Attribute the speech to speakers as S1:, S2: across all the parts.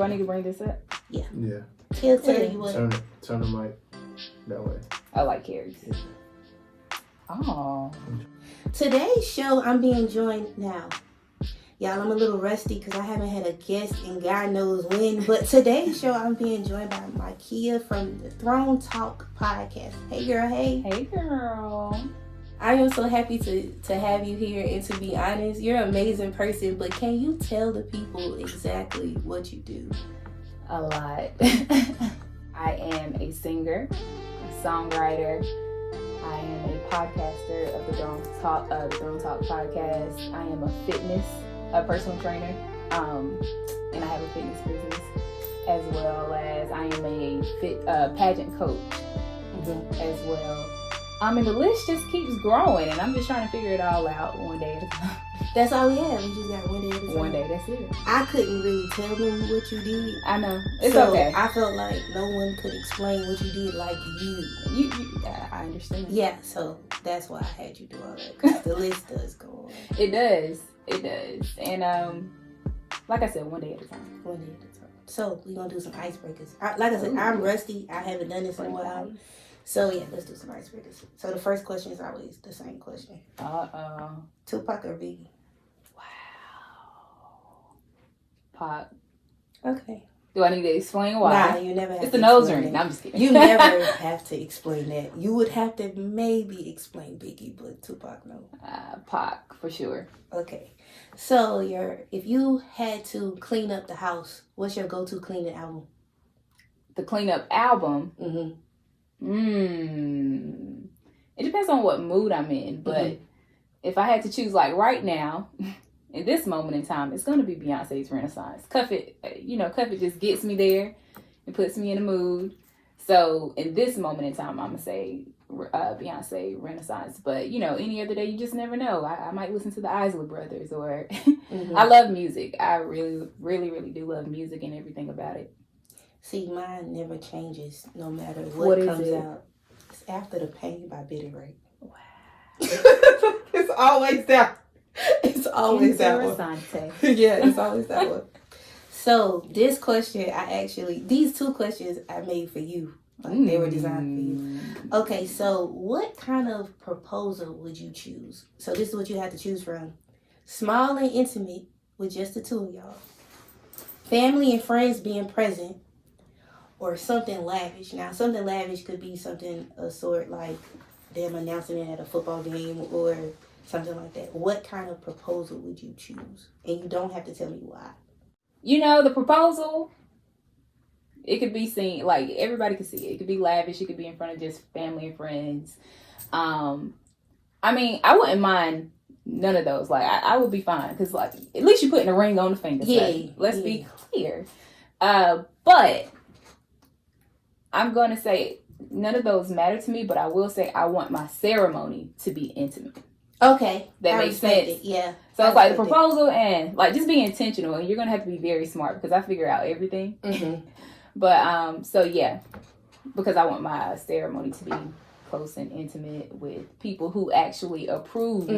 S1: I need to bring this up?
S2: Yeah.
S3: Yeah.
S2: He'll tell you what.
S3: Turn the mic that way.
S1: I like Keri's.
S3: Yeah.
S1: Oh.
S2: Today's show, I'm being joined now. Y'all, I'm a little rusty because I haven't had a guest in God knows when. But today's show, I'm being joined by Keri from the Throne Talk podcast. Hey, girl. Hey.
S1: Hey, girl.
S2: I am so happy to have you here. And to be honest, you're an amazing person. But can you tell the people exactly what you do?
S1: A lot. I am a singer, a songwriter. I am a podcaster of the Throne Talk podcast. I am a personal trainer, and I have a fitness business, as well as I am a pageant coach as well. And the list just keeps growing, and I'm just trying to figure it all out one day at a time.
S2: That's all we have. We just got one day at a time.
S1: One day, that's it.
S2: I couldn't really tell them what you did.
S1: I know. It's
S2: so
S1: okay.
S2: I felt like no one could explain what you did like you.
S1: I understand.
S2: Yeah, so that's why I had you do all that, because the list does go on.
S1: It does. And like I said, one day at a time.
S2: One day at a time. So we're going to do some icebreakers. Like I said, I'm rusty. I haven't done this in a while. So yeah, let's do some icebreakers. So the first question is always the same question. Tupac or Biggie?
S1: Wow. Pac.
S2: Okay.
S1: Do I need to explain why?
S2: Nah, you never have
S1: it's
S2: to
S1: the nose
S2: explain
S1: ring.
S2: that.
S1: No, I'm just kidding.
S2: You never have to explain that. You would have to maybe explain Biggie, but Tupac, no.
S1: Pac, for sure.
S2: Okay. So if you had to clean up the house, what's your go-to cleaning album?
S1: The cleanup album?
S2: Mm-hmm.
S1: It depends on what mood I'm in, but if I had to choose, like right now, in this moment in time, it's going to be Beyonce's Renaissance. Cuff It just gets me there. It puts me in a mood. So in this moment in time, I'm going to say Beyonce Renaissance. But, any other day, you just never know. I might listen to the Isley Brothers or I love music. I really, really, really do love music and everything about it.
S2: See, mine never changes no matter what comes out. It's After the Pain by Betty Wright.
S1: Wow.
S2: It's always that. It's always that one. Yeah, it's always that one. So this question, these two questions I made for you. Like they were designed for you. Okay, so what kind of proposal would you choose? So this is what you have to choose from. Small and intimate with just the two of y'all. Family and friends being present. Or something lavish. Now, something lavish could be something of sort like them announcing it at a football game or something like that. What kind of proposal would you choose? And you don't have to tell me why.
S1: The proposal, it could be seen, like everybody could see it. It could be lavish. It could be in front of just family and friends. I wouldn't mind none of those. Like, I would be fine. Because, like, at least you're putting a ring on the finger.
S2: Yeah.
S1: Let's be clear. But I'm going to say none of those matter to me, but I will say I want my ceremony to be intimate.
S2: Okay.
S1: That makes sense.
S2: Yeah.
S1: So it's like the proposal and like just be intentional, and you're going to have to be very smart because I figure out everything.
S2: Mm-hmm.
S1: But so yeah, because I want my ceremony to be close and intimate with people who actually approve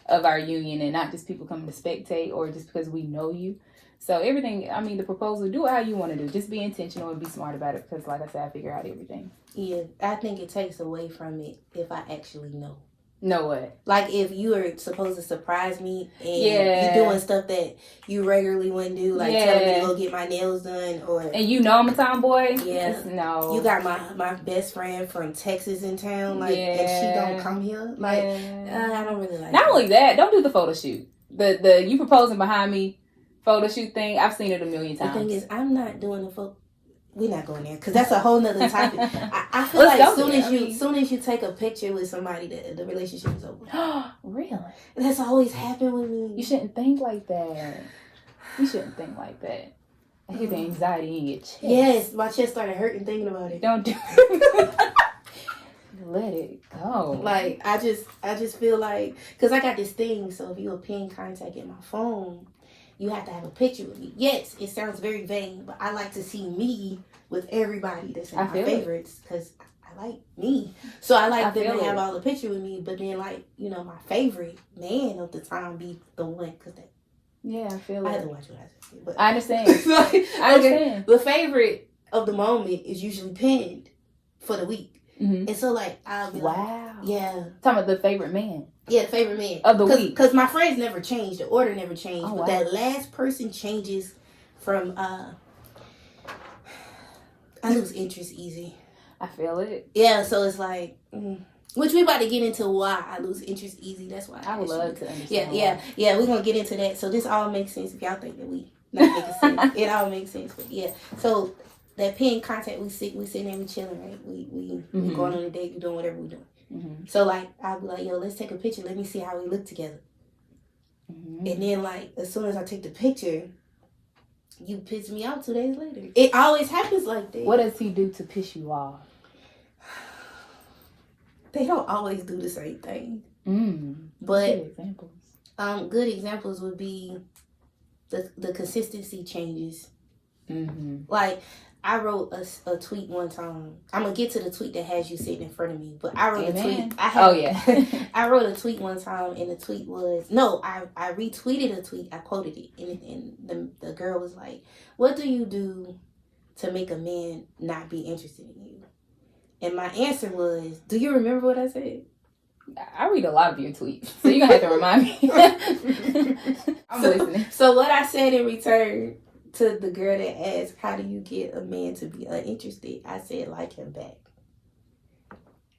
S1: of our union and not just people coming to spectate or just because we know you. So everything, the proposal, do it how you want to do. Just be intentional and be smart about it because, like I said, I figure out everything.
S2: Yeah, I think it takes away from it if I actually know.
S1: Know what?
S2: Like if you are supposed to surprise me and you're doing stuff that you regularly wouldn't do, like telling me to go get my nails done
S1: And I'm a tomboy?
S2: Yeah.
S1: No.
S2: You got my best friend from Texas in town, and she don't come here. Like, I don't really like
S1: Not only that, don't do the photo shoot. The you proposing behind me photo shoot thing, I've seen it a million times.
S2: The thing is, I'm not doing the photo. We're not going there because that's a whole nother topic. I feel like as soon as you take a picture with somebody, the relationship is over.
S1: Really?
S2: That's always happened with me.
S1: You shouldn't think like that. I hear the anxiety in your chest.
S2: Yes, my chest started hurting thinking about it.
S1: Don't do it. Let it go.
S2: Like I just feel like because I got this thing. So if you pin contact in my phone, you have to have a picture with me. Yes, it sounds very vain, but I like to see me with everybody that's in my favorites because I like me. So I like them to have all the picture with me, but then my favorite man of the time be the one because
S1: Yeah, I feel it.
S2: I had to watch what I said. But
S1: I understand.
S2: I understand. The favorite of the moment is usually pinned for the week. Mm-hmm. And so, like, I'll be like, yeah.
S1: Talking about the favorite man.
S2: Yeah, the favorite man.
S1: Of the week.
S2: Because my friends never changed. The order never changed. But that last person changes from, I lose interest easy.
S1: I feel it.
S2: Yeah, so it's like, which we about to get into why I lose interest easy. That's why
S1: I would love to understand.
S2: Yeah, we're going to get into that. So this all makes sense if y'all think that we not making sense. It all makes sense. But yeah, so that pen contact, we sitting there, we chilling, right? We going on a date, we doing whatever we doing. Mm-hmm. So like, I'll be like, yo, let's take a picture. Let me see how we look together. Mm-hmm. And then like, as soon as I take the picture, you piss me off 2 days later. It always happens like that.
S1: What does he do to piss you off?
S2: They don't always do the same thing.
S1: But good examples.
S2: Good examples would be the consistency changes. Mm-hmm. Like, I wrote a tweet one time. I'm gonna get to the tweet that has you sitting in front of me, but I wrote a tweet. I wrote a tweet one time, and the tweet was I retweeted a tweet. I quoted it, and the girl was like, "What do you do to make a man not be interested in you?" And my answer was, "Do you remember what I said?"
S1: I read a lot of your tweets, so you're gonna have to remind me. I'm listening.
S2: So what I said in return to the girl that asked, how do you get a man to be uninterested? I said, like him back.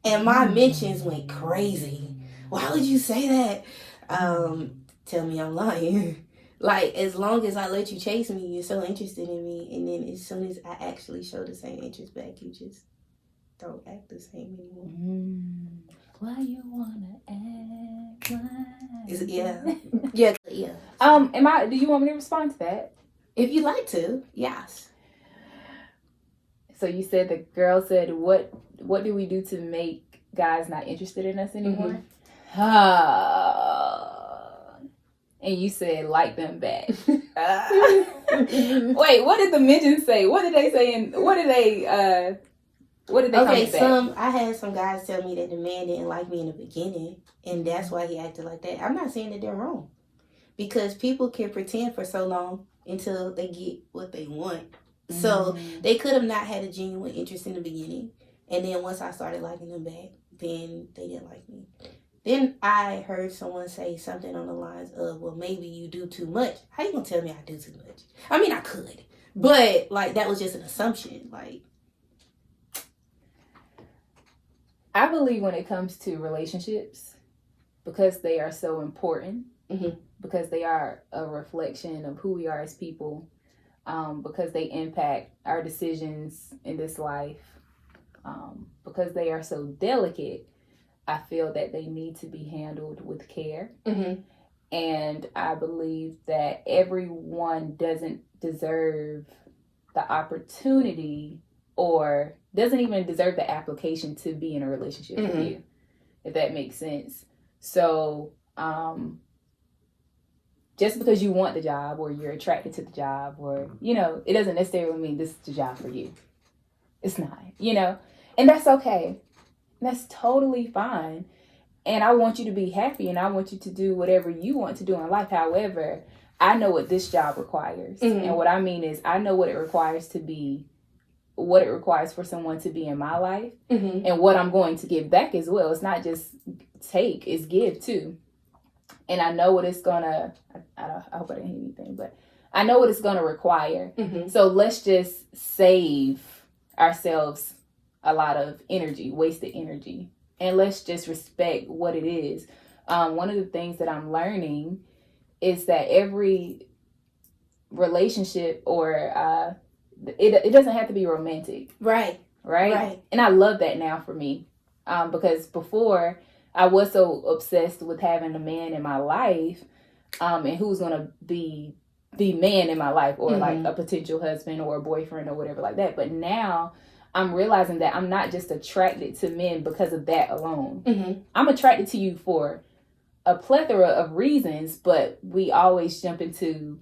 S2: And my mentions went crazy. Why would you say that? Tell me I'm lying. Like, as long as I let you chase me, you're so interested in me. And then as soon as I actually show the same interest back, you just don't act the same anymore.
S1: Why you wanna act like
S2: Yeah.
S1: Do you want me to respond to that?
S2: If you like to, yes.
S1: So you said the girl said, what do we do to make guys not interested in us anymore? Mm-hmm. And you said, like them back. Wait, what did the mentions say? What did they say? What did they comment back?
S2: I had some guys tell me that the man didn't like me in the beginning, and that's why he acted like that. I'm not saying that they're wrong, because people can pretend for so long until they get what they want. Mm-hmm. So they could have not had a genuine interest in the beginning, and then once I started liking them back, then they didn't like me. Then I heard someone say something on the lines of, well, maybe you do too much. How you gonna tell me I do too much? I mean, I could, but like, that was just an assumption. Like,
S1: I believe when it comes to relationships, because they are so important, because they are a reflection of who we are as people, because they impact our decisions in this life, because they are so delicate, I feel that they need to be handled with care. Mm-hmm. And I believe that everyone doesn't deserve the opportunity or doesn't even deserve the application to be in a relationship with you, if that makes sense. So, just because you want the job or you're attracted to the job or, it doesn't necessarily mean this is the job for you. It's not, and that's okay. That's totally fine. And I want you to be happy and I want you to do whatever you want to do in life. However, I know what this job requires. Mm-hmm. And what I mean is I know what it requires for someone to be in my life, and what I'm going to give back as well. It's not just take, it's give too. And I know what it's gonna, I hope I didn't hear anything, but I know what it's gonna require. Mm-hmm. So let's just save ourselves a lot of energy, wasted energy. And let's just respect what it is. One of the things that I'm learning is that every relationship or it doesn't have to be romantic. Right. And I love that now for me. Because before I was so obsessed with having a man in my life, and who's going to be the man in my life, or like a potential husband or a boyfriend or whatever like that. But now I'm realizing that I'm not just attracted to men because of that alone. Mm-hmm. I'm attracted to you for a plethora of reasons, but we always jump into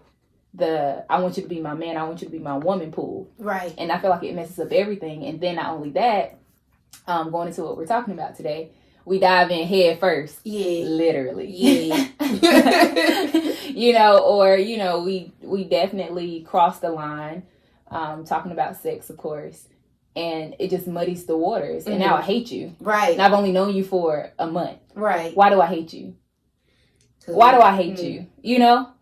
S1: I want you to be my man, I want you to be my woman pool. Right. And I feel like it messes up everything. And then not only that, going into what we're talking about today, we dive in head first.
S2: Yeah.
S1: Literally.
S2: Yeah.
S1: Or, we definitely cross the line, talking about sex, of course. And it just muddies the waters. And now I hate you.
S2: Right.
S1: And I've only known you for a month.
S2: Right.
S1: Why do I hate you? Why do I hate you?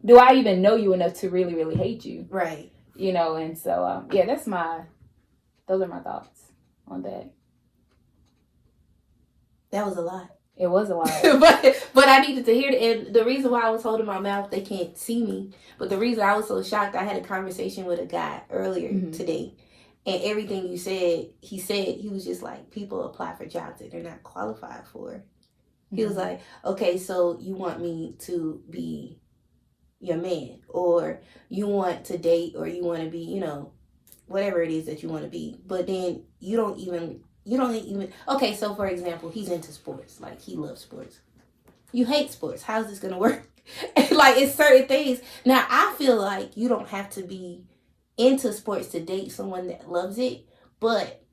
S1: Do I even know you enough to really, really hate you?
S2: Right.
S1: And so, those are my thoughts on that.
S2: That was a lot.
S1: It was a lot.
S2: but I needed to hear it. And the reason why I was holding my mouth, they can't see me. But the reason I was so shocked, I had a conversation with a guy earlier today. And everything you said, he was just like, people apply for jobs that they're not qualified for. He was like, okay, so you want me to be your man, or you want to date, or you want to be, whatever it is that you want to be. But then you don't even, okay, so for example, he's into sports. Like, he loves sports. You hate sports. How's this going to work? Like, it's certain things. Now, I feel like you don't have to be into sports to date someone that loves it, but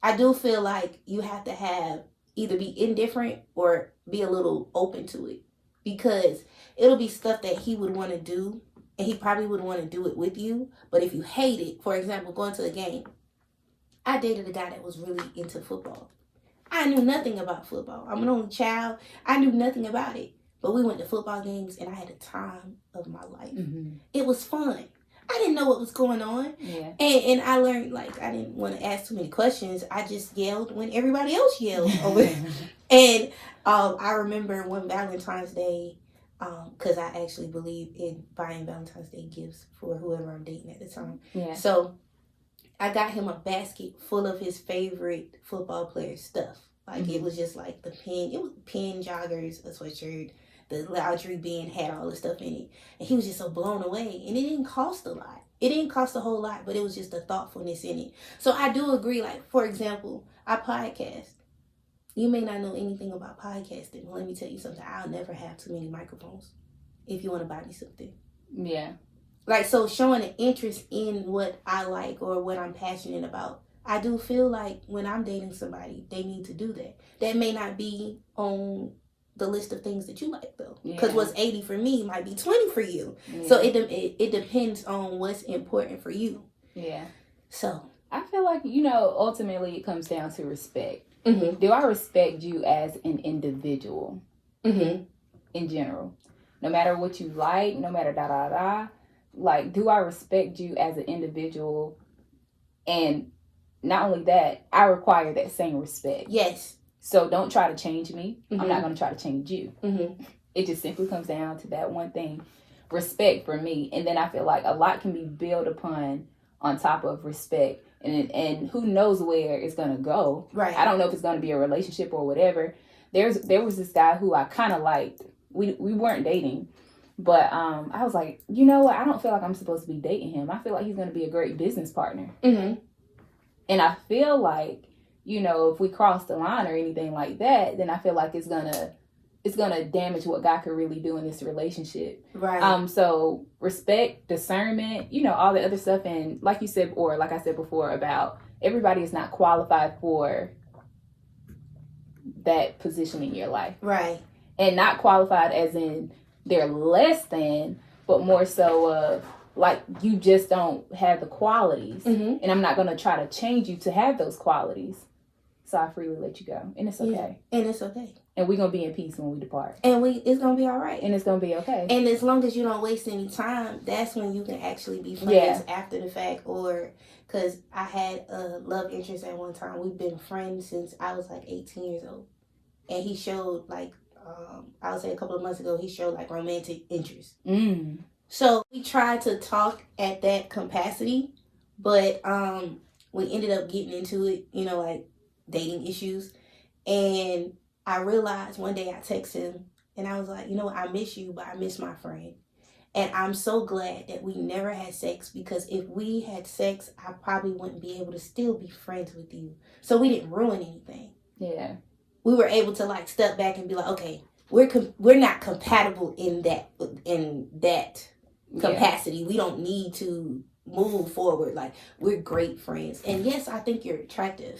S2: I do feel like you have to have either be indifferent or be a little open to it, because it'll be stuff that he would want to do, and he probably would want to do it with you. But if you hate it, for example, going to a game, I dated a guy that was really into football. I knew nothing about football. I'm an only child. I knew nothing about it, but we went to football games and I had the time of my life. It was fun. I didn't know what was going on.
S1: Yeah.
S2: And I learned, like, I didn't want to ask too many questions. I just yelled when everybody else yelled over it. And I remember one Valentine's Day, because I actually believe in buying Valentine's Day gifts for whoever I'm dating at the time.
S1: Yeah.
S2: So I got him a basket full of his favorite football player stuff. Like, it was just like it was pen, joggers, a sweatshirt. The Laundry bin had all the stuff in it. And he was just so blown away. And it didn't cost a lot. It didn't cost a whole lot, but it was just the thoughtfulness in it. So I do agree, like, for example, I podcast. You may not know anything about podcasting, but let me tell you something. I'll never have too many microphones if you want to buy me something.
S1: Yeah.
S2: Like, so showing an interest in what I like or what I'm passionate about. I do feel like when I'm dating somebody, they need to do that. That may not be on the list of things that you like, though, because what's 80 for me might be 20 for you. So it depends on what's important for you. So
S1: I feel like, ultimately it comes down to respect. Do I respect you as an individual in general? No matter what you like, no matter like, do I respect you as an individual? And not only that, I require that same respect.
S2: Yes.
S1: So don't try to change me. I'm not going to try to change you. It just simply comes down to that one thing, respect for me. And then I feel like a lot can be built upon on top of respect. And who knows where it's going to go.
S2: Right.
S1: I don't know if it's going to be a relationship or whatever. There was this guy who I kind of liked. We weren't dating. But I was like, you know what? I don't feel like I'm supposed to be dating him. I feel like he's going to be a great business partner. And I feel like, if we cross the line or anything like that, then I feel like it's gonna damage what God could really do in this relationship.
S2: Right.
S1: So respect, discernment, all the other stuff, and like you said, or like I said before, about everybody is not qualified for that position in your life.
S2: Right.
S1: And not qualified as in they're less than, but more so of like, you just don't have the qualities. And I'm not gonna try to change you to have those qualities. So I freely let you go. And it's okay.
S2: Yeah, and it's okay.
S1: And we're going to be in peace when we depart.
S2: And it's going to be all right.
S1: And it's going to be okay.
S2: And as long as you don't waste any time, that's when you can actually be friends after the fact. Or, because I had a love interest at one time. We've been friends since I was like 18 years old. And he showed like, I would say a couple of months ago, he showed like romantic interest. So we tried to talk at that capacity. But we ended up getting into it, like, dating issues. And I realized one day I texted him and I was like, I miss you, but I miss my friend. And I'm so glad that we never had sex, because if we had sex, I probably wouldn't be able to still be friends with you. So we didn't ruin anything.
S1: Yeah.
S2: We were able to like step back and be like, okay, we're not compatible in that capacity. We don't need to move forward. Like, we're great friends. And yes, I think you're attractive.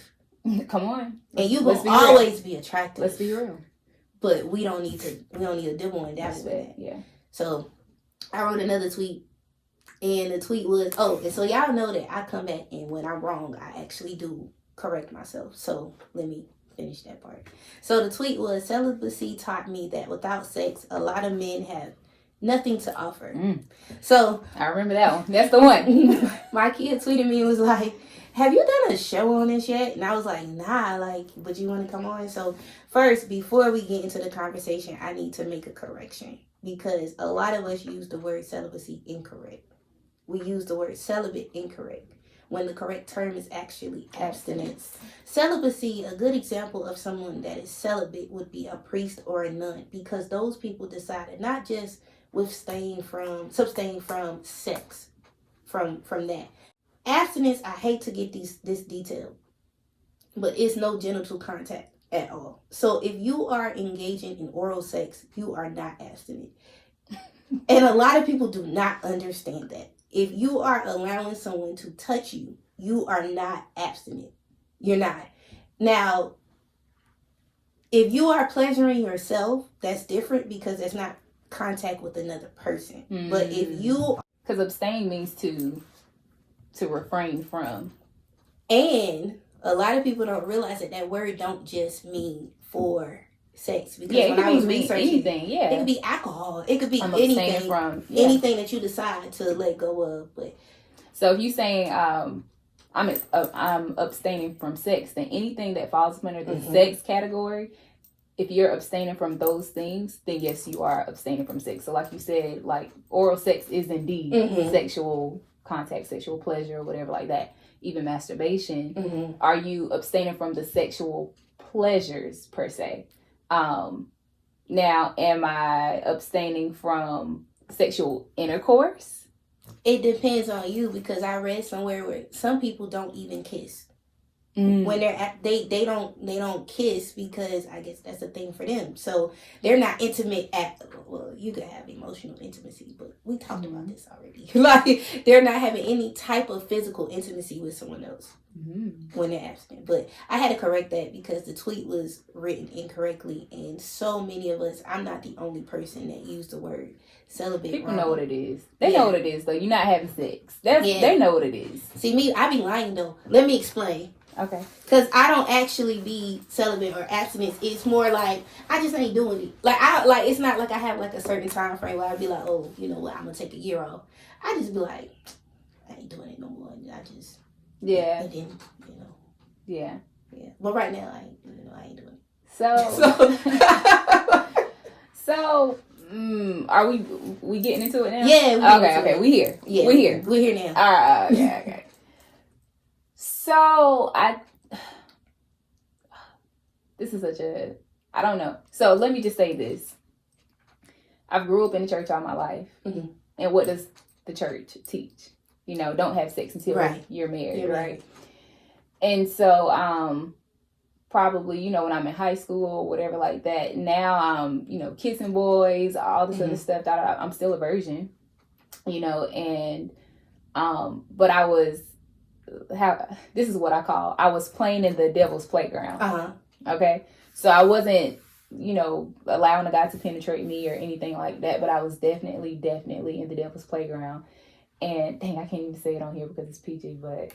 S1: Come on.
S2: And you will always be attractive.
S1: Let's be real.
S2: But we don't need to dibble and dabble with that.
S1: Yeah.
S2: So I wrote another tweet. And the tweet was, and so y'all know that I come back and when I'm wrong, I actually do correct myself. So let me finish that part. So the tweet was, celibacy taught me that without sex, a lot of men have nothing to offer. So
S1: I remember that one. That's the one.
S2: My kid tweeted me and was like, have you done a show on this yet? And I was like, nah, but you want to come on? So first, before we get into the conversation, I need to make a correction because a lot of us use the word celibacy incorrect. We use the word celibate incorrect when the correct term is actually abstinence. Celibacy, a good example of someone that is celibate would be a priest or a nun because those people decided not just abstain from sex, from that. Abstinence, I hate to get this detail, but it's no genital contact at all. So if you are engaging in oral sex, you are not abstinent. And a lot of people do not understand that. If you are allowing someone to touch you, you are not abstinent. You're not. Now, if you are pleasuring yourself, that's different because that's not contact with another person. But if you...
S1: Because abstain means to refrain from.
S2: And a lot of people don't realize that word don't just mean for sex. Because
S1: when I was researching anything,
S2: it could be alcohol. It could be anything from anything that you decide to let go of. But
S1: so if you saying I'm abstaining from sex, then anything that falls under the sex category, if you're abstaining from those things, then yes, you are abstaining from sex. So like you said, like oral sex is indeed sexual contact, sexual pleasure, or whatever like that. Even masturbation. Are you abstaining from the sexual pleasures per se? Now, am I abstaining from sexual intercourse?
S2: It depends on you because I read somewhere where some people don't even kiss. When they're they don't kiss because I guess that's a thing for them. So they're not intimate you could have emotional intimacy, but we talked about this already. Like they're not having any type of physical intimacy with someone else when they're abstinent. But I had to correct that because the tweet was written incorrectly, and so many of us. I'm not the only person that used the word celibate.
S1: People know what it is. They know what it is though. You're not having sex. They know what it is.
S2: See me, I be lying though. Let me explain.
S1: Okay.
S2: Because I don't actually be celibate or abstinence. It's more like I just ain't doing it. It's not like I have like a certain time frame where I'd be like, oh, you know what, I'm gonna take a year off. I just be like, I ain't doing it no more. I just and then yeah. But right now I ain't doing it.
S1: So are we getting into it now?
S2: Yeah.
S1: Okay. We here.
S2: Yeah, we're here now.
S1: All right. Okay. So this is I don't know. So let me just say this. I grew up in the church all my life. And what does the church teach? Don't have sex until you're married, right? And so, probably, when I'm in high school or whatever like that, now I'm, kissing boys, all this other stuff that I'm still a virgin, and, but this is what I was playing in the devil's playground. Okay. So I wasn't, allowing a guy to penetrate me or anything like that, but I was definitely in the devil's playground. And dang, I can't even say it on here because it's PG, but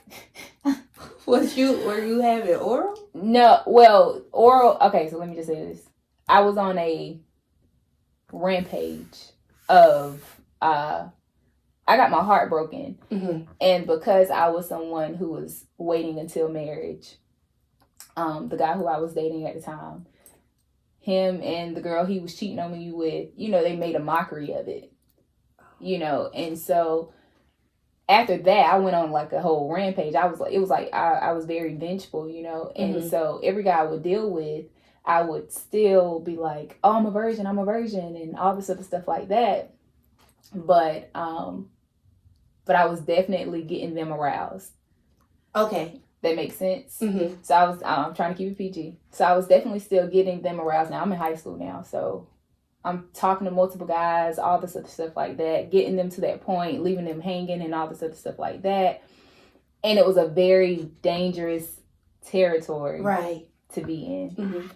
S2: were you having oral?
S1: No, well, oral. Okay. So let me just say this. I was on a rampage of, I got my heart broken. And because I was someone who was waiting until marriage, the guy who I was dating at the time, him and the girl he was cheating on me with, they made a mockery of it, and so after that, I went on like a whole rampage. I was very vengeful, and so every guy I would deal with, I would still be like, oh, I'm a virgin, and all this other stuff like that. But I was definitely getting them aroused. Okay. That makes sense. So I'm trying to keep it PG. So I was definitely still getting them aroused. Now I'm in high school now, so I'm talking to multiple guys, all this other stuff like that, getting them to that point, leaving them hanging and all this other stuff like that. And it was a very dangerous territory
S2: right.
S1: to be in.
S2: Mm-hmm.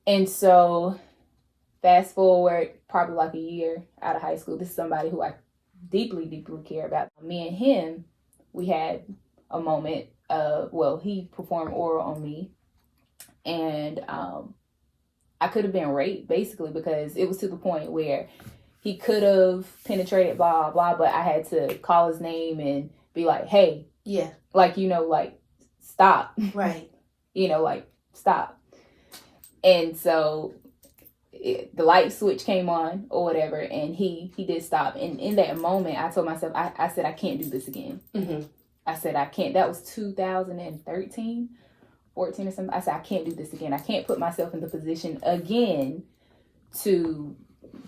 S1: And so fast forward probably like a year out of high school, this is somebody who I deeply, deeply care about. Me and him, we had a moment he performed oral on me, and I could have been raped basically, because it was to the point where he could have penetrated, blah, blah, but I had to call his name and be like, hey,
S2: yeah,
S1: like, stop.
S2: Right.
S1: Stop. And so the light switch came on or whatever, and he did stop. And in that moment, I told myself, I said, I can't do this again.
S2: Mm-hmm.
S1: I said, I can't. That was 2013, 14 or something. I said, I can't do this again. I can't put myself in the position again to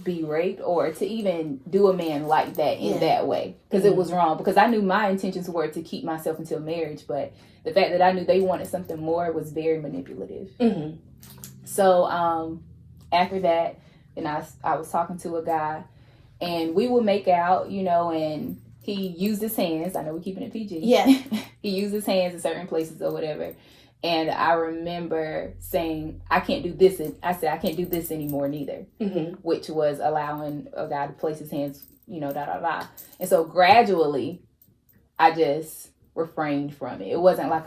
S1: be raped or to even do a man like that in that way, because it was wrong. Because I knew my intentions were to keep myself until marriage, but the fact that I knew they wanted something more was very manipulative.
S2: Mm-hmm.
S1: So after that, then I was talking to a guy, and we would make out, and he used his hands. I know we're keeping it PG.
S2: Yeah.
S1: He used his hands in certain places or whatever. And I remember saying, I can't do this. And I said, I can't do this anymore neither.
S2: Mm-hmm.
S1: Which was allowing a guy to place his hands, da. And so gradually, I just refrained from it. It wasn't like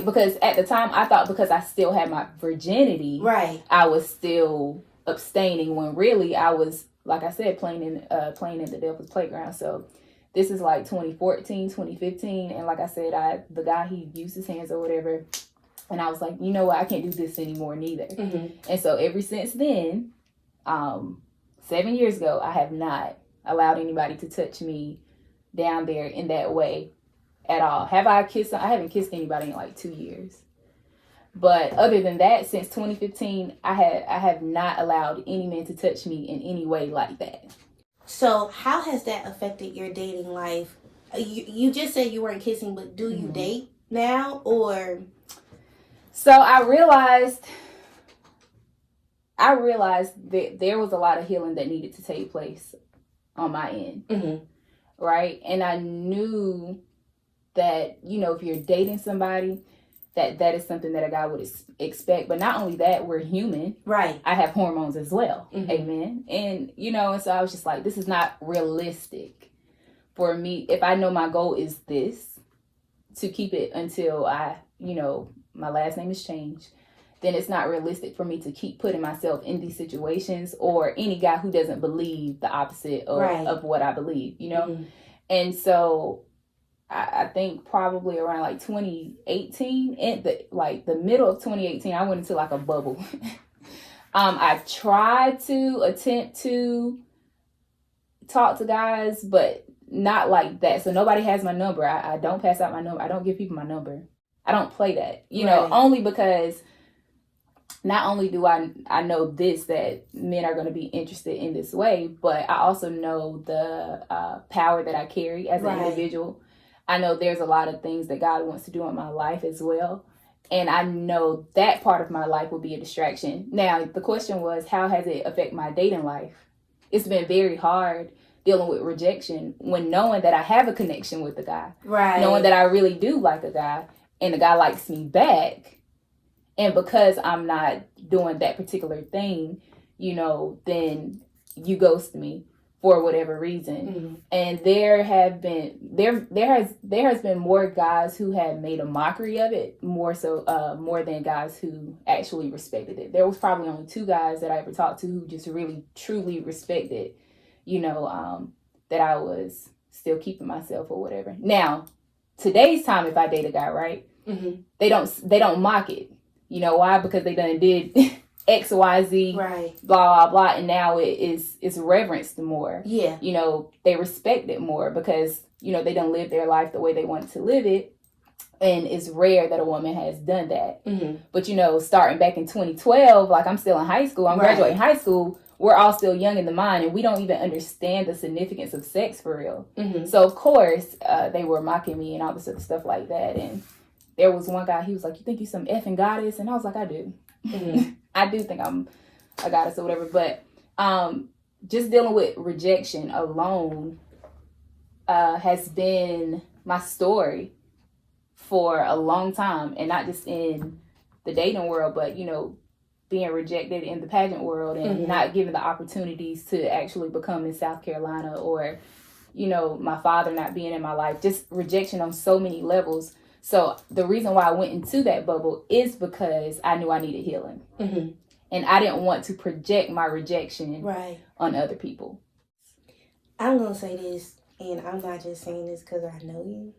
S1: because at the time I thought because I still had my virginity,
S2: right, I
S1: was still abstaining, when really I was, like I said, playing in the devil's playground. So this is like 2014, 2015. And like I said, the guy, he used his hands or whatever. And I was like, you know what? I can't do this anymore neither. Mm-hmm. And so ever since then, 7 years ago, I have not allowed anybody to touch me down there in that way at all. Have I kissed? I haven't kissed anybody in like 2 years. But other than that, since 2015, I have not allowed any man to touch me in any way like that.
S2: So how has that affected your dating life? You just said you weren't kissing, but do you date now, or?
S1: So I realized that there was a lot of healing that needed to take place on my end. Mm-hmm. Right? And I knew that, if you're dating somebody, that is something that a guy would expect. But not only that, we're human.
S2: Right.
S1: I have hormones as well. Mm-hmm. Amen. And, and so I was just like, this is not realistic for me. If I know my goal is this, to keep it until my last name is changed, then it's not realistic for me to keep putting myself in these situations, or any guy who doesn't believe the opposite of what I believe, Mm-hmm. And so I think probably around like 2018, in the middle of 2018, I went into like a bubble. I tried to attempt to talk to guys, but not like that. So nobody has my number. I don't pass out my number. I don't give people my number. I don't play that, only because not only do I know this, that men are going to be interested in this way, but I also know the power that I carry as an individual. I know there's a lot of things that God wants to do in my life as well. And I know that part of my life will be a distraction. Now, the question was, how has it affected my dating life? It's been very hard dealing with rejection when knowing that I have a connection with the guy. Right. Knowing that I really do like a guy, and the guy likes me back. And because I'm not doing that particular thing, then you ghost me for whatever reason. Mm-hmm. And there has been more guys who have made a mockery of it, more than guys who actually respected it. There was probably only 2 guys that I ever talked to who just really truly respected, that I was still keeping myself or whatever. Now, today's time, if I date a guy, right, mm-hmm. they don't mock it. You know why? Because they done did X, Y, Z, right, blah, blah, blah. And now it's reverenced more. Yeah. They respect it more because, they done live their life the way they wanted to live it. And it's rare that a woman has done that. Mm-hmm. But, starting back in 2012, like I'm still in high school, I'm graduating high school, we're all still young in the mind, and we don't even understand the significance of sex for real. Mm-hmm. So, of course, they were mocking me and all this other stuff like that. And there was one guy, he was like, you think you some effing goddess? And I was like, I do. Mm-hmm. I do think I'm a goddess or whatever. But just dealing with rejection alone has been my story for a long time, and not just in the dating world, but, you know, being rejected in the pageant world and not given the opportunities to actually become Miss South Carolina, or, you know, my father not being in my life, just rejection on so many levels. So the reason why I went into that bubble is because I knew I needed healing. And I didn't want to project my rejection on other people.
S2: I'm going to say this, and I'm not just saying this because I know you.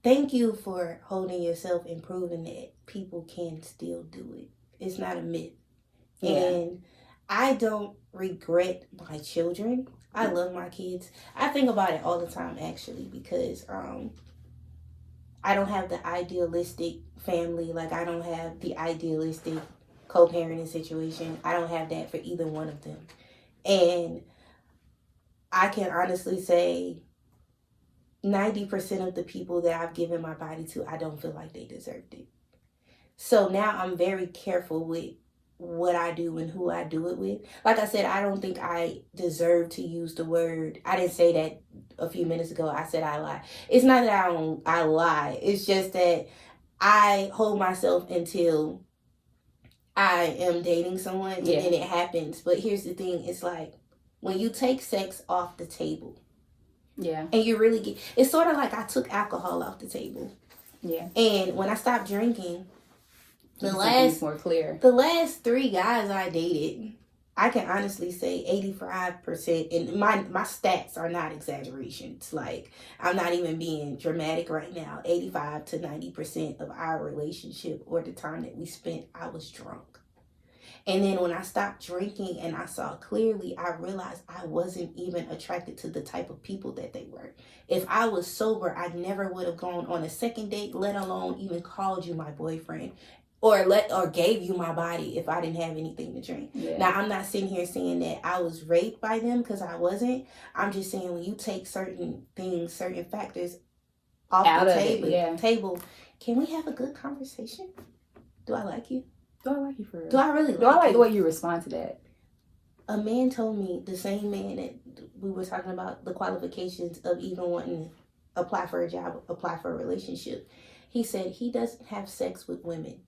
S2: Thank you for holding yourself and proving that people can still do it. It's not a myth. Yeah. And I don't regret my children. I love my kids. I think about it all the time, actually, because I don't have the idealistic family. Like, I don't have the idealistic co-parenting situation. I don't have that for either one of them. And I can honestly say 90% of the people that I've given my body to, I don't feel like they deserved it. So now I'm very careful with what I do and who I do it with. Like I said, I don't think I deserve to use the word. I didn't say that a few minutes ago. I said I lie. It's not that I lie. It's just that I hold myself until I am dating someone and then it happens. But here's the thing. It's like when you take sex off the table. Yeah. And you really get... It's sort of like I took alcohol off the table. Yeah. And when I stopped drinking... The last 3 guys I dated, I can honestly say 85%, and my stats are not exaggerations. Like, I'm not even being dramatic right now. 85 to 90% of our relationship or the time that we spent, I was drunk. And then when I stopped drinking and I saw clearly, I realized I wasn't even attracted to the type of people that they were. If I was sober, I never would have gone on a second date, let alone even called you my boyfriend. Or gave you my body if I didn't have anything to drink. Yeah. Now, I'm not sitting here saying that I was raped by them, because I wasn't. I'm just saying when you take certain things, certain factors off the table, can we have a good conversation? Do I like you?
S1: Do I like you for real?
S2: Do I really like you?
S1: Do I like the way you respond to that?
S2: A man told me, the same man that we were talking about the qualifications of even wanting to apply for a job, apply for a relationship. He said he doesn't have sex with women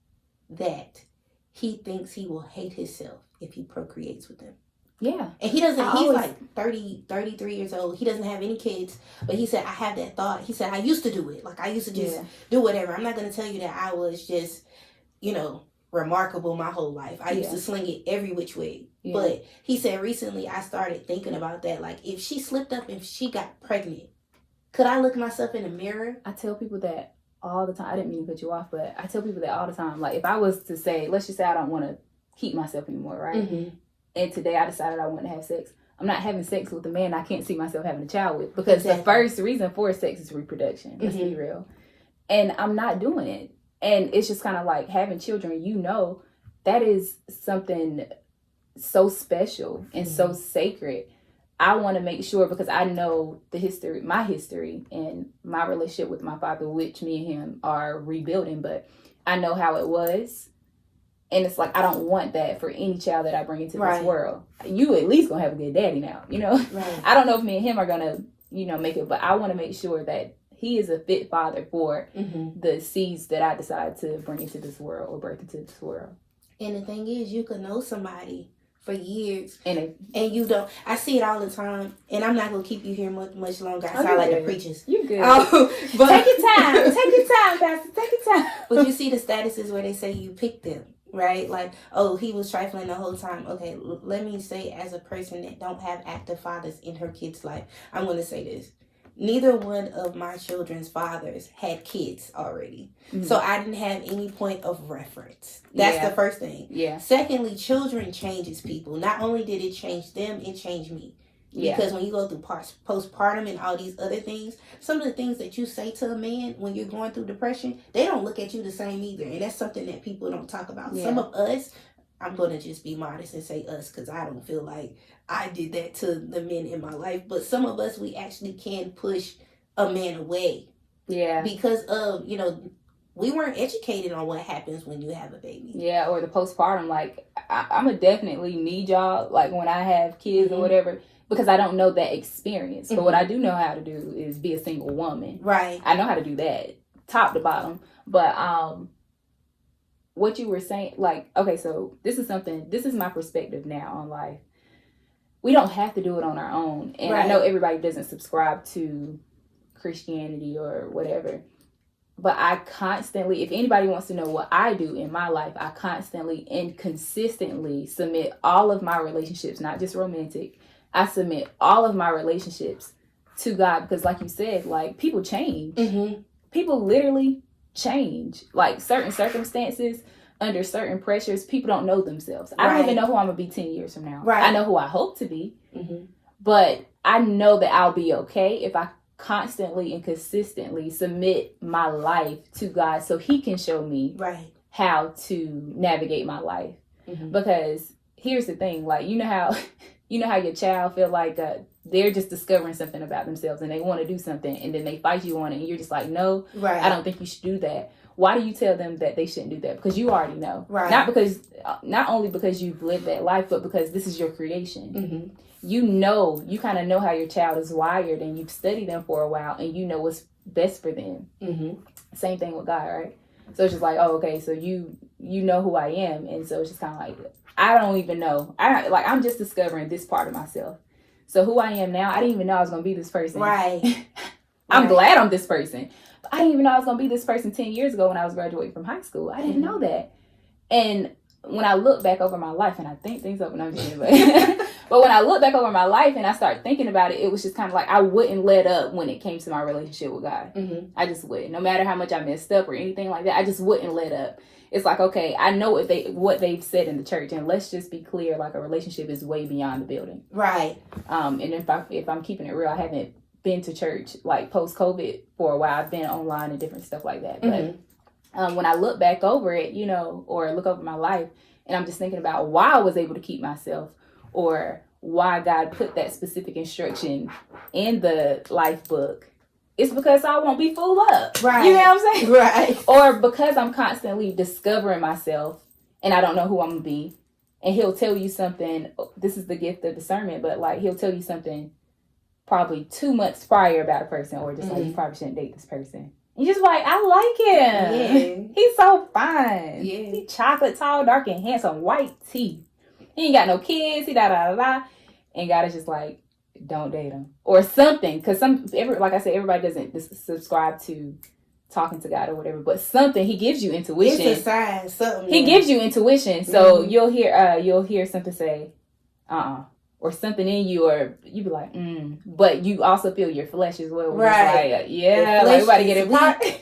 S2: that he thinks he will hate himself if he procreates with them. Yeah. And he doesn't, he's like 33 years old. He doesn't have any kids. But he said, I have that thought. He said, I used to do it. Like, I used to just do whatever. I'm not going to tell you that I was just, you know, remarkable my whole life. I used to sling it every which way. Yeah. But he said recently I started thinking about that. Like, if she slipped up and she got pregnant, could I look myself in the mirror?
S1: I tell people that all the time. I didn't mean to cut you off, but I tell people that all the time. Like, if I was to say, let's just say I don't want to keep myself anymore, right? Mm-hmm. And today I decided I want to have sex. I'm not having sex with a man I can't see myself having a child with, because the first reason for sex is reproduction. Let's be real. And I'm not doing it. And it's just kind of like having children, you know, that is something so special and so sacred. I want to make sure, because I know my history and my relationship with my father, which me and him are rebuilding, but I know how it was. And it's like, I don't want that for any child that I bring into this world. You at least gonna have a good daddy now, you know? Right. I don't know if me and him are gonna, you know, make it, but I want to make sure that he is a fit father for the seeds that I decide to bring into this world or birth into this world.
S2: And the thing is, you could know somebody for years and you don't. I see it all the time, and I'm not gonna keep you here much longer. I sound like the preachers.
S1: You're good.
S2: But
S1: take your time, Pastor. Take your time.
S2: But you see the statuses where they say you picked them, right? Like, oh, he was trifling the whole time. Okay, let me say, as a person that don't have active fathers in her kid's life, I'm gonna say this. Neither one of my children's fathers had kids already. Mm-hmm. So I didn't have any point of reference. That's the first thing. Yeah. Secondly, children changes people. Not only did it change them, it changed me. Yeah. Because when you go through postpartum and all these other things, some of the things that you say to a man when you're going through depression, they don't look at you the same either. And that's something that people don't talk about. Yeah. Some of us, I'm going to just be modest and say us, because I don't feel like I did that to the men in my life. But some of us, we actually can push a man away. Yeah. Because of, you know, we weren't educated on what happens when you have a baby.
S1: Yeah, or the postpartum. Like, I'm going to definitely need y'all, like, when I have kids or whatever, because I don't know that experience. But what I do know how to do is be a single woman.
S2: Right.
S1: I know how to do that, top to bottom. But what you were saying, like, okay, so this is my perspective now on life. We don't have to do it on our own. And I know everybody doesn't subscribe to Christianity or whatever. But I constantly, if anybody wants to know what I do in my life, I constantly and consistently submit all of my relationships, not just romantic. I submit all of my relationships to God because, like you said, like, people change. Mm-hmm. People literally change. Like, certain circumstances, under certain pressures, people don't know themselves. I don't even know who I'm going to be 10 years from now. Right. I know who I hope to be. Mm-hmm. But I know that I'll be okay if I constantly and consistently submit my life to God so he can show me how to navigate my life. Mm-hmm. Because here's the thing, like, you know how your child feel like they're just discovering something about themselves and they want to do something and then they fight you on it and you're just like, no, I don't think you should do that. Why do you tell them that they shouldn't do that? Because you already know. Right. Not only because you've lived that life, but because this is your creation. Mm-hmm. You kind of know how your child is wired and you've studied them for a while and you know what's best for them. Mm-hmm. Same thing with God, right? So it's just like, oh, okay, so you know who I am. And so it's just kind of like, I don't even know. I'm just discovering this part of myself. So who I am now, I didn't even know I was going to be this person. Right. I'm glad I'm this person. But I didn't even know I was going to be this person 10 years ago when I was graduating from high school. I didn't know that. And when I look back over my life, and I think things over, no, but when I look back over my life and I start thinking about it, it was just kind of like I wouldn't let up when it came to my relationship with God. Mm-hmm. I just wouldn't. No matter how much I messed up or anything like that, I just wouldn't let up. It's like, okay, I know what they've said in the church, and let's just be clear, like, a relationship is way beyond the building. Right. And if I'm keeping it real, I haven't been to church, like, post-COVID for a while. I've been online and different stuff like that. Mm-hmm. But when I look back over it, or look over my life, and I'm just thinking about why I was able to keep myself, or why God put that specific instruction in the life book, it's because I won't be fooled up. Right. You know what I'm saying? Right. Or because I'm constantly discovering myself and I don't know who I'm going to be. And he'll tell you something. This is the gift of discernment. But, like, he'll tell you something probably 2 months prior about a person. Or just like, you probably shouldn't date this person. And you're just like, I like him. Yeah. He's so fine. Yeah. He's chocolate, tall, dark, and handsome. White teeth. He ain't got no kids. He da-da-da-da. And God is just like, don't date him or something, because like I said, everybody doesn't subscribe to talking to God or whatever, but something, he gives you intuition. It's a sign, something. He gives you intuition, so you'll hear something say, or something in you, or you be like, but you also feel your flesh as well. Right? Like, yeah, like, we about to get it popping.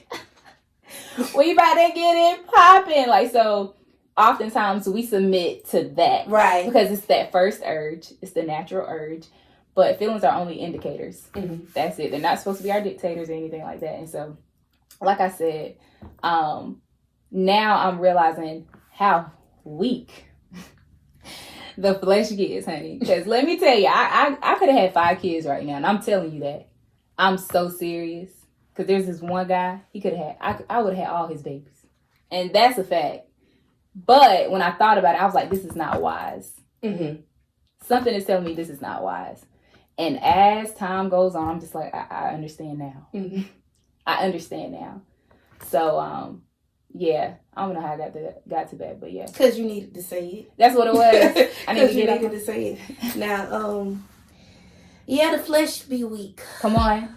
S1: We about to get it popping. Like, so oftentimes we submit to that, right? Because it's that first urge, it's the natural urge. But feelings are only indicators. Mm-hmm. That's it. They're not supposed to be our dictators or anything like that. And so, like I said, now I'm realizing how weak the flesh gets, honey. Because let me tell you, I could have had 5 kids right now. And I'm telling you that. I'm so serious. Because there's this one guy, he could have had, I would have had all his babies. And that's a fact. But when I thought about it, I was like, this is not wise. Mm-hmm. Something is telling me this is not wise. And as time goes on, I'm just like, I understand now. Mm-hmm. I understand now. So, yeah, I don't know how I got to that, but yeah.
S2: Because you needed to say it.
S1: That's what it was. I
S2: needed to say it. Now, yeah, the flesh be weak.
S1: Come on.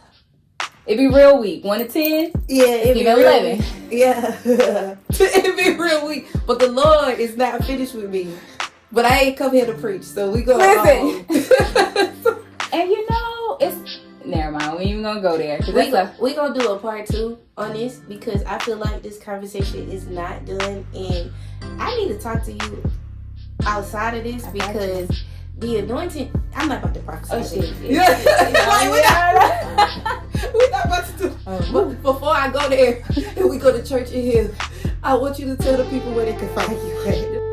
S1: It be real weak. 1 to 10?
S2: Yeah, it be
S1: 11.
S2: Yeah. It be real weak. But the Lord is not finished with me. But I ain't come here to preach, so we go.
S1: Listen. And it's never mind. We ain't even gonna go there.
S2: We gonna do a part 2 on this, because I feel like this conversation is not done, and I need to talk to you outside of this, because the anointing. I'm not about to prophesy.
S1: Oh shit!
S2: Yeah. We're not about to do. But before I go there, and we go to church in here, I want you to tell the people where they can find you at.